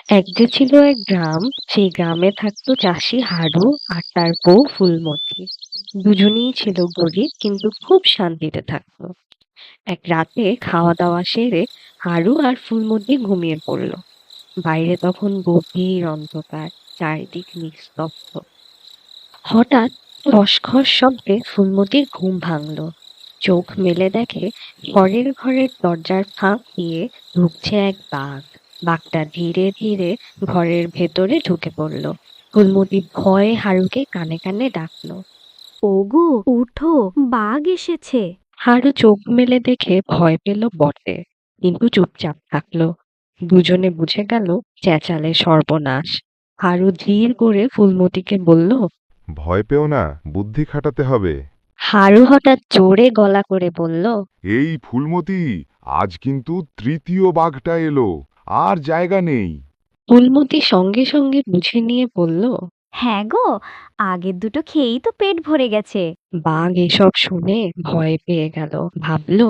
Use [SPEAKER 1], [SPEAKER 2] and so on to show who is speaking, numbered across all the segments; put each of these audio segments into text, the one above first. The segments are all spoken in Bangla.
[SPEAKER 1] যে ছিল এক গ্রাম। সেই গ্রামে থাকতো চাষি হারু আর তার বউ ফুলমতি। দুজনেই ছিল গরিব, কিন্তু খুব শান্তিতে থাকতো। এক রাতে খাওয়া দাওয়া সেরে হারু আর ফুলমতি ঘুমিয়ে পড়ল। বাইরে তখন গভীর অন্ধকার, চারিদিক নিস্তব্ধ। হঠাৎ খসখস শব্দে ফুলমতির ঘুম ভাঙল। চোখ মেলে দেখে পরের ঘরের দরজার ফাঁক দিয়ে ঢুকছে এক বাঘ। বাঘটা ধীরে ধীরে ঘরের ভেতরে ঢুকে পড়ল। ফুলমতি ভয়ে হারুকে কানে কানে ডাকলো।
[SPEAKER 2] ওগো, উঠো, বাঘ এসেছে।
[SPEAKER 1] হারু চোখ মেলে দেখে ভয় পেল বটে, কিন্তু চুপচাপ থাকলো। দুজনে বুঝে গেল চেঁচালে সর্বনাশ। হারু ধীর করে ফুলমতিকে বলল।
[SPEAKER 3] ভয় পেও না, বুদ্ধি খাটাতে হবে।
[SPEAKER 1] হারু হঠাৎ জোরে গলা করে বলল।
[SPEAKER 3] এই ফুলমতি, আজ কিন্তু তৃতীয় বাঘটা এলো, আর জায়গা নেই।
[SPEAKER 1] ফুলমতি সঙ্গে সঙ্গে বুঝে নিয়ে বলল।
[SPEAKER 2] হ্যাঁ গো, আগের দুটো খেয়েই তো পেট ভরে গেছে।
[SPEAKER 1] বাঘ এসব শুনে ভয় পেয়ে গেল। ভাবল,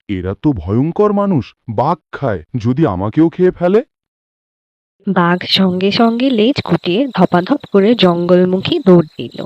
[SPEAKER 3] এরা তো ভয়ঙ্কর মানুষ, বাঘ খায়, যদি আমাকেও খেয়ে ফেলে।
[SPEAKER 1] বাঘ সঙ্গে সঙ্গে লেজ গুটিয়ে ধপাধপ করে জঙ্গলমুখী দৌড় দিল।